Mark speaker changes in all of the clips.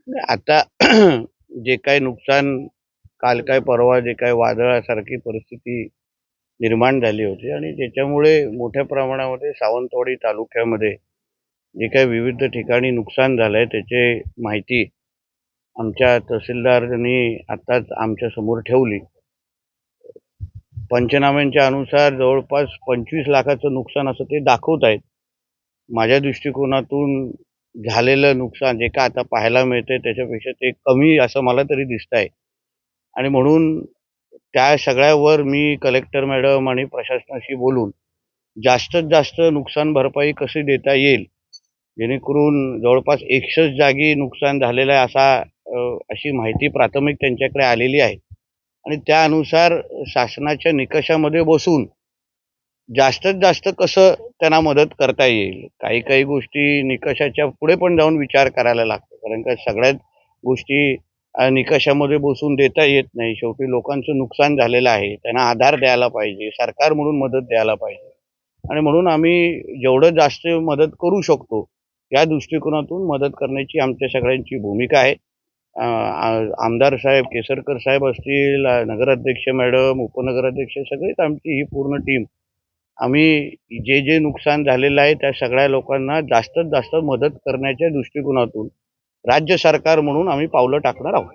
Speaker 1: आता जे काही नुकसान काल काय परवा जे काही वादळासारखी परिस्थिती निर्माण झाली होती आणि त्याच्यामुळे मोठ्या प्रमाणामध्ये सावंतवाडी तालुक्यामध्ये जे काही विविध ठिकाणी नुकसान झालंय त्याची माहिती आमच्या तहसीलदारांनी आताच आमच्या समोर ठेवली. पंचनाम्यांच्या अनुसार जवळपास 25 लाखाचं नुकसान असं ते दाखवत आहेत. माझ्या दृष्टिकोनातून झालेलं नुकसान जे काय आता पाहायला मिळतंय त्याच्यापेक्षा ते कमी असं मला तरी दिसतंय. आणि म्हणून त्या सगळ्यावर मी कलेक्टर मॅडम आणि प्रशासनाशी बोलून जास्तीत जास्त नुकसान भरपाई कशी देता येईल, जेणेकरून जवळपास 100 जागी नुकसान झालेलं आहे अशी माहिती प्राथमिक त्यांच्याकडे आलेली आहे. आणि त्यानुसार शासनाच्या निकषामध्ये बसून जास्तीत जास्त कसं त्यांना मदत करता येईल. काही गोष्टी निकषाच्या पुढे पण जाऊन विचार करायला लागतो. कारण का सगळ्याच गोष्टी निकषामध्ये बसून देता येत नाही. शेवटी लोकांचं नुकसान झालेलं आहे. त्यांना आधार द्यायला पाहिजे. सरकार म्हणून मदत द्यायला पाहिजे. आणि म्हणून आम्ही जेवढं जास्त मदत करू शकतो, या दृष्टिकोनातून मदत करण्याची आमच्या सगळ्यांची भूमिका आहे. आमदार साहेब, केसरकर साहेब असतील, नगराध्यक्ष मॅडम, उपनगराध्यक्ष सगळीच आमची ही पूर्ण टीम आम्ही जे नुकसान झालेलं आहे त्या सगळ्या लोकांना जास्तीत जास्त मदत करण्याच्या दृष्टिकोनातून राज्य सरकार म्हणून आम्ही पावलं टाकणार आहोत.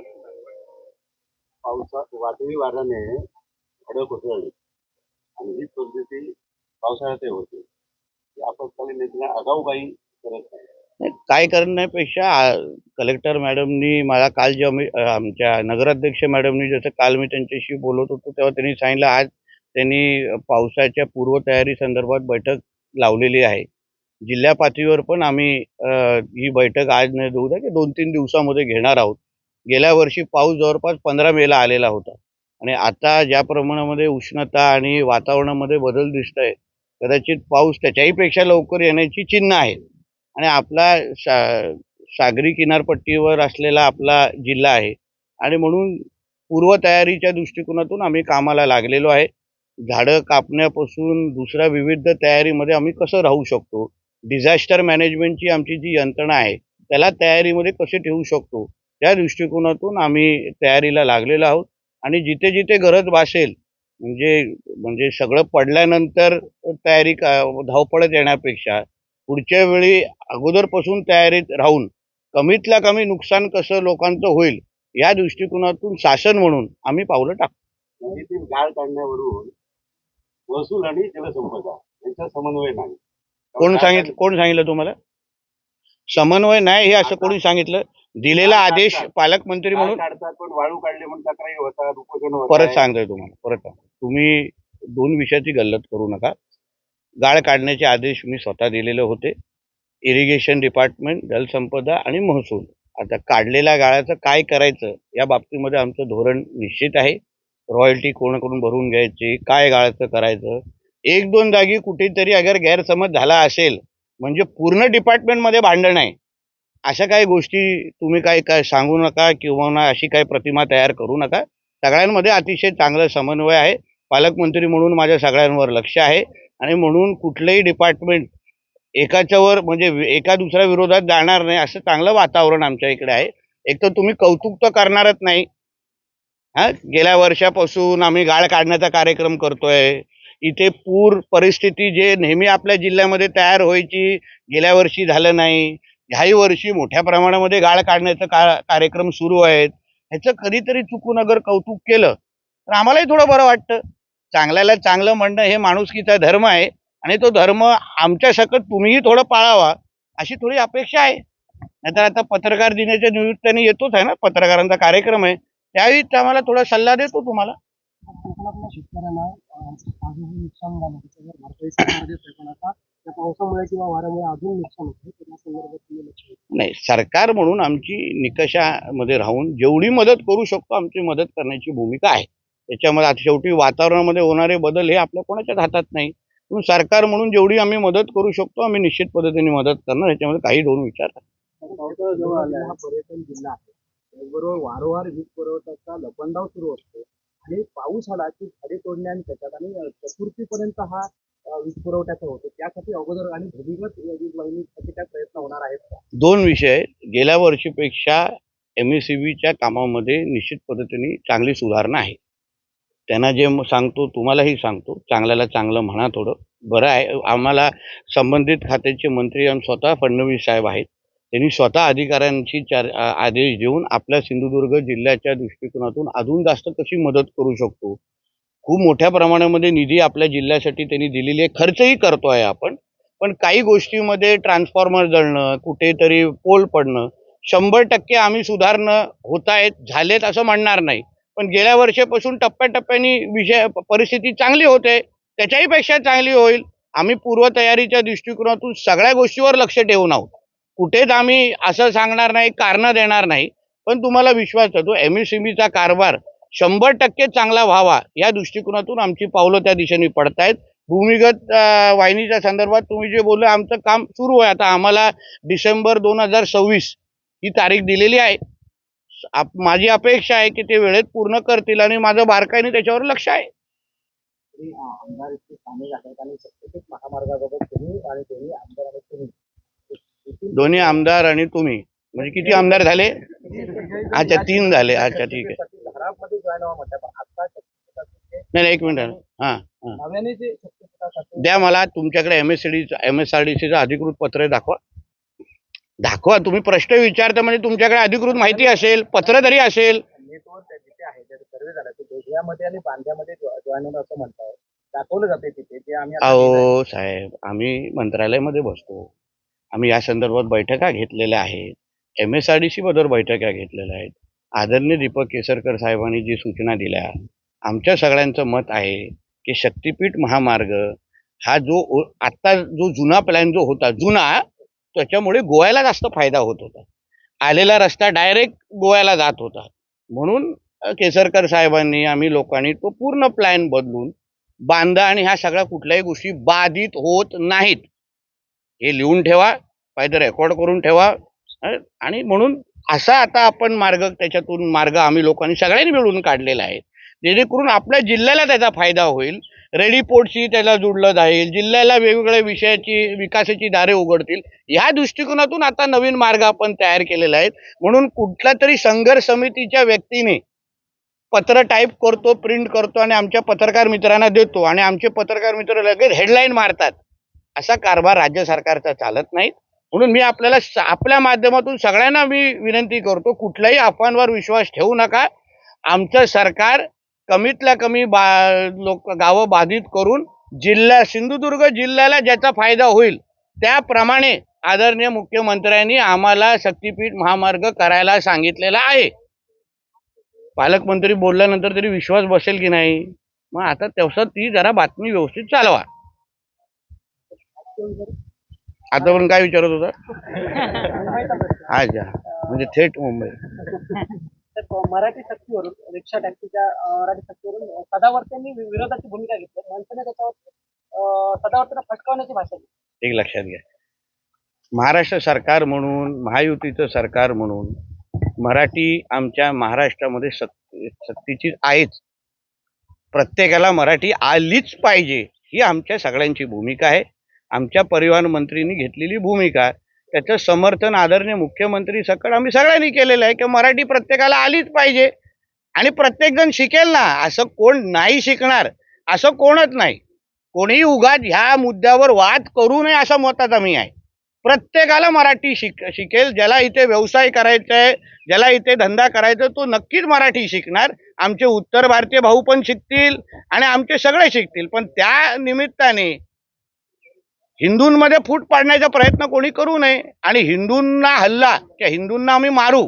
Speaker 2: वादळी वाऱ्याने झाडं कोसळली आणि ही परिस्थिती पावसाळ्यातही होते. आपत्कालीन योजना आगाऊ काही करत नाही.
Speaker 1: काय करण्यापेक्षा कलेक्टर मॅडमनी मला काल जेव्हा आमच्या नगराध्यक्ष मॅडमनी जसं काल मी त्यांच्याशी बोलत होतो तेव्हा त्यांनी सांगितलं आज त्यांनी पावसाच्या पूर्वतयारी संदर्भात बैठक लावलेली आहे. जिल्हा पातळीवर पण आम्ही ही बैठक आज नाही उद्या की 2-3 दिवसामध्ये घेणार आहोत. गेल्या वर्षी पाऊस जवळपास 15 मेला आलेला होता आणि आता ज्या प्रमाणामध्ये उष्णता आणि वातावरणामध्ये बदल दिसतंय, कदाचित पाऊस त्याच्याही पेक्षा लवकर येण्याची चिन्ह आहे. आणि आपला सागरी किनारपट्टीवर असलेला आपला जिल्हा आहे आणि म्हणून पूर्वतयारीच्या दृष्टिकोनातून आम्ही कामाला लागलेलो आहे. झाडं कापण्यापासून दुसऱ्या विविध तयारीमध्ये आम्ही कसं राहू शकतो, डिझास्टर मॅनेजमेंटची आमची जी यंत्रणा आहे, त्याला तयारीमध्ये कसे ठेवू शकतो, त्या दृष्टिकोनातून आम्ही तयारीला लागलेलो आहोत. आणि जिथे-जिथे गरज भासेल म्हणजे म्हणजे सगळं पडल्यानंतर तयारी धावपळत येण्यापेक्षा पुढच्या वेळी अगोदरपासून तयारीत राहून कमीतल्या कमी नुकसान कसं लोकांचं होईल, या दृष्टिकोनातून शासन म्हणून आम्ही पावलं टाकतो.
Speaker 2: नदीतील गाळ काढण्यावरून महसूल आणि जलसंपदा यांचा समन्वय नाही.
Speaker 1: कोण सांगितलं तुम्हाला? समन्वय नाही हे असं कोणी सांगितलं? दिलेला आदेश पालकमंत्री म्हणून
Speaker 2: काढतात पण वाळू काढले म्हणून तक्रारी होतात, उपोषण होतात.
Speaker 1: परत सांगतोय तुम्हाला, परत सांगतो. तुम्ही 2 विषयाची गल्लत करू नका. गाळ काढण्याचे आदेश मी स्वतः दिलेले होते. इरिगेशन डिपार्टमेंट, जलसंपदा आणि महसूल. आता काढलेल्या गाळाचं काय करायचं या बाबतीमध्ये आमचं धोरण निश्चित आहे. रॉयल्टी कोणाकडून भरून घ्यायची, काय गाळाचं करायचं. 1-2 जागी कुठेतरी अगर गैरसमज झाला असेल, म्हणजे पूर्ण डिपार्टमेंटमध्ये भांडण आहे. अशा काही गोष्टी तुम्ही काय सांगू नका किंवा अशी काही प्रतिमा तयार करू नका. सगळ्यांमध्ये अतिशय चांगला समन्वय आहे. पालकमंत्री म्हणून माझ्या सगळ्यांवर लक्ष आहे आणि म्हणून कुठलंही डिपार्टमेंट एकाच्यावर म्हणजे एका दुसऱ्या विरोधात जाणार नाही असं चांगलं वातावरण आमच्या इकडे आहे. एक तर तुम्ही कौतुक तर करणारच नाही. गेल्या वर्षापासून आम्ही गाळ काढण्याचा कार्यक्रम करतोय. इथे पूर परिस्थिती जे नेहमी आपल्या जिल्ह्यामध्ये तयार व्हायची, गेल्या वर्षी झालं नाही. ह्याही वर्षी मोठ्या प्रमाणामध्ये गाळ काढण्याचा कार्यक्रम सुरू आहेत. ह्याचं कधीतरी चुकून अगर कौतुक केलं तर आम्हालाही थोडं बरं वाटतं. चांगल्याला चांगलं म्हणणं हे माणुसकीचा धर्म आहे आणि तो धर्म आमच्या सकट तुम्हीही थोडं पाळावा अशी थोडी अपेक्षा आहे. नाहीतर आता पत्रकार दिनाच्या निमित्ताने येतोच आहे ना, पत्रकारांचा कार्यक्रम आहे, त्यावेळी आम्हाला थोडा सल्ला देतो तुम्हाला.
Speaker 3: कोकणातल्या शेतकऱ्यांना आजही नुकसान झालं त्याच्यावर भरपाई सरकार देतोय पण आता त्या पावसामुळे किंवा वाऱ्यामुळे अजून नुकसान होतं त्या संदर्भात तुम्ही लक्ष द्या.
Speaker 1: नाही, सरकार म्हणून आमची निकषामध्ये राहून जेवढी मदत करू शकतो आमची मदत करण्याची भूमिका आहे. त्याच्यामध्ये आता शेवटी वातावरणामध्ये होणारे बदल हे आपल्या कोणाच्याच हातात नाही. म्हणून सरकार म्हणून जेवढी आम्ही मदत करू शकतो आम्ही निश्चित पद्धतीने मदत करणार, ह्याच्यामध्ये काही दोन विचार नाही.
Speaker 3: पावसाळा जवळ हा पर्यटन जिल्हा आहे, त्याचबरोबर वारंवार वीज पुरवठ्याचा लपंडाव सुरू असतो आणि पाऊस आला की झाडे तोडणे आणि त्याच्यात आणि चतुर्थीपर्यंत हा वीज पुरवठ्याचा होतो. त्यासाठी अगोदर आणि भूमिगत वीज वाहिनीसाठी काय प्रयत्न होणार आहेत का?
Speaker 1: 2 विषय. गेल्या वर्षीपेक्षा MSEBच्या कामामध्ये निश्चित पद्धतीने चांगली सुधारणा आहे. त्यांना जे सांगतो तुम्हालाही सांगतो, चांगल्याला चांगलं म्हणा थोडं. बरं आहे, आम्हाला संबंधित खात्याचे मंत्री आणि स्वतः फडणवीस साहेब आहेत. त्यांनी स्वतः अधिकाऱ्यांची आदेश देऊन आपल्या सिंधुदुर्ग जिल्ह्याच्या दृष्टिकोनातून अजून जास्त कशी मदत करू शकतो. खूप मोठ्या प्रमाणामध्ये निधी आपल्या जिल्ह्यासाठी त्यांनी दिलेली आहे. खर्चही करतो आहे आपण. पण काही गोष्टीमध्ये ट्रान्सफॉर्मर जळणं, कुठेतरी पोल पडणं, 100% आम्ही सुधारणं होत आहेत, झालेत असं म्हणणार नाही. पण गेल्या वर्षापासून टप्प्याटप्प्याने परिस्थिती चांगली होते, त्याच्याही पेक्षा चांगली होईल. आम्ही पूर्वतयारीच्या दृष्टिकोनातून सगळ्या गोष्टीवर लक्ष ठेवून आहोत. कुठेच आम्ही असं सांगणार नाही, कारणं देणार नाही. पण तुम्हाला विश्वास देतो, MSEBचा कारभार 100% चांगला व्हावा या दृष्टिकोनातून आमची पावलं त्या दिशेने पडतायत. भूमिगत वाहिनीच्या संदर्भात तुम्ही जे बोलले, आमचं काम सुरू आहे. आता आम्हाला डिसेंबर 2026 ही तारीख दिलेली आहे. माझी अपेक्षा आहे की ते वेळेत पूर्ण करतील आणि माझं बारकाईने त्याच्यावर लक्ष आहे.
Speaker 3: आमदार इतके सामील आहेत आणि सत्तेत महामार्गाबाबत तुम्ही आणि दोन्ही आमदार आणि तुम्ही
Speaker 1: दोन्ही आमदार आणि तुम्ही म्हणजे किती आमदार झाले? अच्छा 3 झाले. अच्छा ठीक आहे.
Speaker 3: घरामध्ये जॉईन व्हा म्हटलं, पण आता
Speaker 1: नाही एक मिनिट. हां हां
Speaker 3: नव्याने जे शक्तीपीठासाठी
Speaker 1: द्या मला तुमच्याकडे MSRDCचं अधिकृत पत्र दाखवा. तुम्ही प्रश्न विचारता म्हणजे तुमच्याकडे अधिकृत माहिती असेल, पत्र तरी असेल.
Speaker 3: नेटवर जिथे आहे ज्या सर्वे झाला ते बेगव्यामध्ये आणि बांद्यामध्ये जॉईन होणं असं म्हणताय, दाखवलं जाते तिथे जे आम्ही आता
Speaker 1: अहो साहेब, आम्ही मंत्रालयामध्ये बसतो. आम्ही या संदर्भात बैठका घेतलेल्या आहेत. MSRDC बरोबर बैठका घेतलेल्या आहेत. आदरणीय दीपक केसरकर साहेबांनी जी सूचना दिल्या, आमच्या सगळ्यांचं मत आहे की शक्तिपीठ महामार्ग हा आता जो जुना प्लॅन जो होता त्याच्यामुळे गोव्याला जास्त फायदा होत होता. आलेला रस्ता डायरेक्ट गोव्याला जात होता. म्हणून केसरकर साहेबांनी आम्ही लोकांनी तो पूर्ण प्लॅन बदलून बांधा आणि ह्या सगळ्या कुठल्याही गोष्टी बाधित होत नाहीत हे लिहून ठेवा, पाहिजे रेकॉर्ड करून ठेवा. आणि म्हणून असा आता आपण त्याच्यातून मार्ग आम्ही लोकांनी सगळ्यांनी मिळून काढलेला आहे, जेणेकरून आपल्या जिल्ह्याला त्याचा फायदा होईल. रेडी पोर्टशी त्याला जोडलं जाईल, जिल्ह्याला वेगवेगळ्या विकासाची दारे उघडतील. ह्या दृष्टिकोनातून आता नवीन मार्ग आपण तयार केलेला आहे. म्हणून कुठल्या तरी संघर्ष समितीच्या व्यक्तीने पत्र टाईप करतो, प्रिंट करतो आणि आमच्या पत्रकार मित्रांना देतो आणि आमचे पत्रकार मित्र लगेच हेडलाईन मारतात, असा कारभार राज्य सरकारचा चालत नाही. म्हणून मी आपल्या माध्यमातून सगळ्यांना मी विनंती करतो, कुठल्याही अफवांवर विश्वास ठेवू नका. आमचं सरकार कमीतल्या कमी गावं बाधित करून सिंधुदुर्ग जिल्ह्याला ज्याचा फायदा होईल त्याप्रमाणे आदरणीय मुख्यमंत्र्यांनी आम्हाला शक्तीपीठ महामार्ग करायला सांगितलेला आहे. पालकमंत्री बोलल्यानंतर तरी विश्वास बसेल की नाही? मग आता तसं ती जरा बातमी व्यवस्थित चालवा. आता पण काय विचारत होता? अच्छा, म्हणजे थेट मुंबई.
Speaker 3: मराठी सक्तीवरून रिक्षा टॅक्सीच्या मराठी सक्तीवरून सदावर्त्यांनी विरोधाची भूमिका घेतली. मनसेने त्याच्यावर सदावर्त्यांना फटकावण्याची भाषा केली.
Speaker 1: एक लक्षात घ्या, महाराष्ट्र सरकार म्हणून, महायुतीचं सरकार म्हणून मराठी आमच्या महाराष्ट्रामध्ये सक्तीची आहेच. प्रत्येकाला मराठी आलीच पाहिजे ही आमच्या सगळ्यांची भूमिका आहे. आमच्या परिवहन मंत्रींनी घेतलेली भूमिका, त्याचं समर्थन आदरणीय मुख्यमंत्री सकट आम्ही सगळ्यांनी केलेलं आहे की मराठी प्रत्येकाला आलीच पाहिजे आणि प्रत्येकजण शिकेल ना. असं कोण नाही शिकणार असं कोणच नाही. कोणीही उगाच ह्या मुद्द्यावर वाद करू नये असं मताचा मी आहे. प्रत्येकाला मराठी शिकेल. ज्याला इथे व्यवसाय करायचा आहे, ज्याला इथे धंदा करायचा, तो नक्कीच मराठी शिकणार. आमचे उत्तर भारतीय भाऊ पण शिकतील आणि आमचे सगळे शिकतील. पण त्या निमित्ताने हिंदूंमध्ये फूट पाडण्याचा प्रयत्न कोणी करू नये आणि हिंदूंना हल्ला किंवा हिंदूंना आम्ही मारू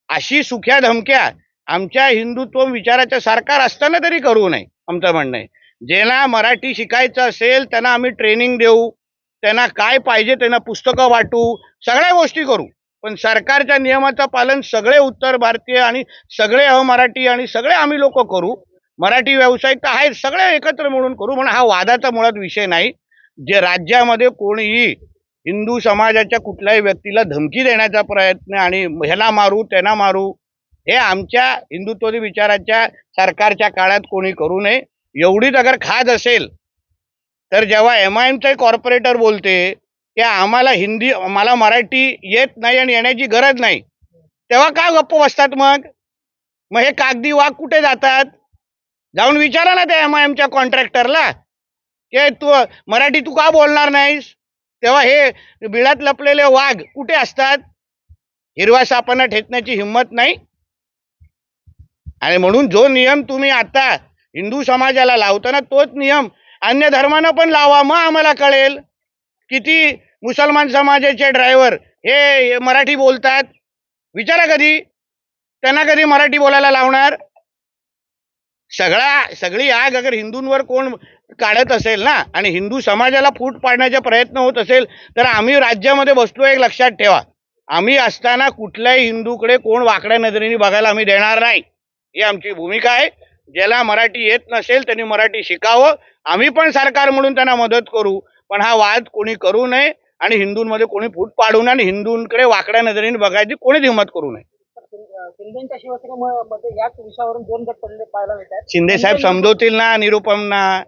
Speaker 1: अशी सुख्या धमक्या आमच्या हिंदुत्व विचाराच्या सरकार असताना तरी करू नये, आमचं म्हणणं आहे. ज्यांना मराठी शिकायचं असेल त्यांना आम्ही ट्रेनिंग देऊ, त्यांना काय पाहिजे त्यांना पुस्तकं वाटू, सगळ्या गोष्टी करू. पण सरकारच्या नियमाचं पालन सगळे उत्तर भारतीय आणि सगळे अमराठी आणि सगळे आम्ही लोक करू. मराठी व्यावसायिक तर आहेत, सगळे एकत्र मिळून करू. म्हणून हा वादाचा मुळात विषय नाही. जे राज्यामध्ये कोणीही हिंदू समाजाच्या कुठल्याही व्यक्तीला धमकी देण्याचा प्रयत्न आणि ह्याला मारू त्यांना मारू हे आमच्या हिंदुत्व विचाराच्या सरकारच्या काळात कोणी करू नये. एवढीच अगर खाज असेल तर जेव्हा MIMचे कॉर्पोरेटर बोलते की मला मराठी येत नाही आणि येण्याची गरज नाही, तेव्हा काय गप्प बसतात मग हे कागदी वाघ कुठे जातात? जाऊन विचारा ना त्या MIMच्या कॉन्ट्रॅक्टरला की तू मराठी तू का बोलणार नाहीस? तेव्हा हे बिळात लपलेले वाघ कुठे असतात? हिरवा सापांना ठेचण्याची हिंमत नाही. आणि म्हणून जो नियम तुम्ही आता हिंदू समाजाला लावताना तोच नियम अन्य धर्मानं पण लावा. मग आम्हाला कळेल किती मुसलमान समाजाचे ड्रायव्हर हे मराठी बोलतात. विचारा कधी त्यांना कधी मराठी बोलायला लावणार? सगळी आग अगर हिंदूंवर कोण काढत असेल ना आणि हिंदू समाजाला फूट पाडण्याचा प्रयत्न होत असेल तर आम्ही राज्यामध्ये बसलो. एक लक्षात ठेवा, आम्ही असताना कुठल्याही हिंदूकडे कोण वाकड्या नजरेने बघायला आम्ही देणार नाही. ही आमची भूमिका आहे. ज्याला मराठी येत नसेल त्यांनी मराठी शिकावं. आम्ही पण सरकार म्हणून त्यांना मदत करू, पण हा वाद कोणी करू नये आणि हिंदूंमध्ये कोणी फूट पाडू नये आणि हिंदूंकडे वाकड्या नजरेने बघायची कोणीच हिंमत करू नये.
Speaker 3: शिंदेच्या शिवसेनेमध्ये याच विषयावरून 2 गट पडले पाहायला मिळतात.
Speaker 1: शिंदे साहेब समजवतील ना निरुपमना.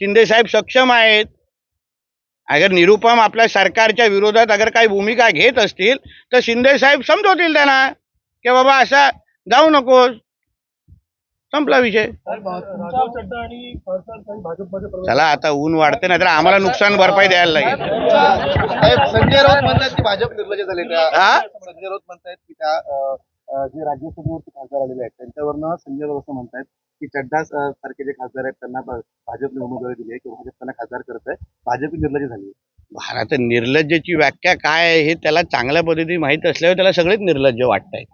Speaker 1: शिंदे साहेब सक्षम आहेत. अगर निरुपम आपल्या सरकारच्या विरोधात अगर काही भूमिका घेत असतील तर शिंदे साहेब समजवतील त्यांना की बाबा असा जाऊ नकोस. संपला विषय. चला आता ऊन वाढते नाही तर आम्हाला नुकसान भरपाई द्यायला लागेल.
Speaker 4: संजय राऊत म्हणतात की भाजप निर्लज्ज झाले.
Speaker 1: हा?
Speaker 4: संजय राऊत म्हणतात की त्या जे राज्यसभेवरती खासदार आलेले आहेत त्यांच्यावरनं संजय राऊत असं म्हणतात की चड्डा सारखे जे खासदार आहेत त्यांना भाजपने उमेदवारी दिली आहे किंवा भाजप त्यांना खासदार करत आहे. भाजप निर्लज्ज झाली.
Speaker 1: भारत निर्लज्जची व्याख्या काय आहे हे त्याला चांगल्या पद्धतीने माहीत असल्यावर त्याला सगळेच निर्लज्ज वाटत आहेत.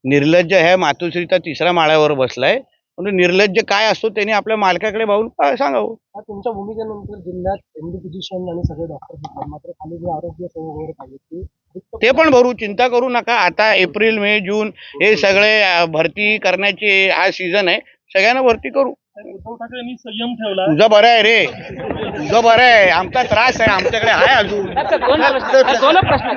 Speaker 1: निर्लज्ज हे मातोश्रीचा 3ऱ्या माळ्यावर बसलाय. म्हणून निर्लज्ज काय असतो त्यांनी आपल्या मालकाकडे पाहून सांगावं.
Speaker 3: तुमच्या भूमिकेनंतर जिल्ह्यात MD फिजिशियन आणि सगळे डॉक्टर होतात, मात्र खाली जे आरोग्य सेवा वगैरे पाहिजे
Speaker 1: ते पण भरू, चिंता करू नका. आता एप्रिल मे जून हे सगळे भरती करण्याचे हा सीझन आहे. सगळ्यांना भरती करू.
Speaker 5: उद्धव ठाकरेंनी संयम ठेवला.
Speaker 1: तुझं बरं आहे रे, तुझं बरं आहे. आमचा त्रास आहे, आमच्याकडे आहे अजून.
Speaker 3: दोन प्रश्न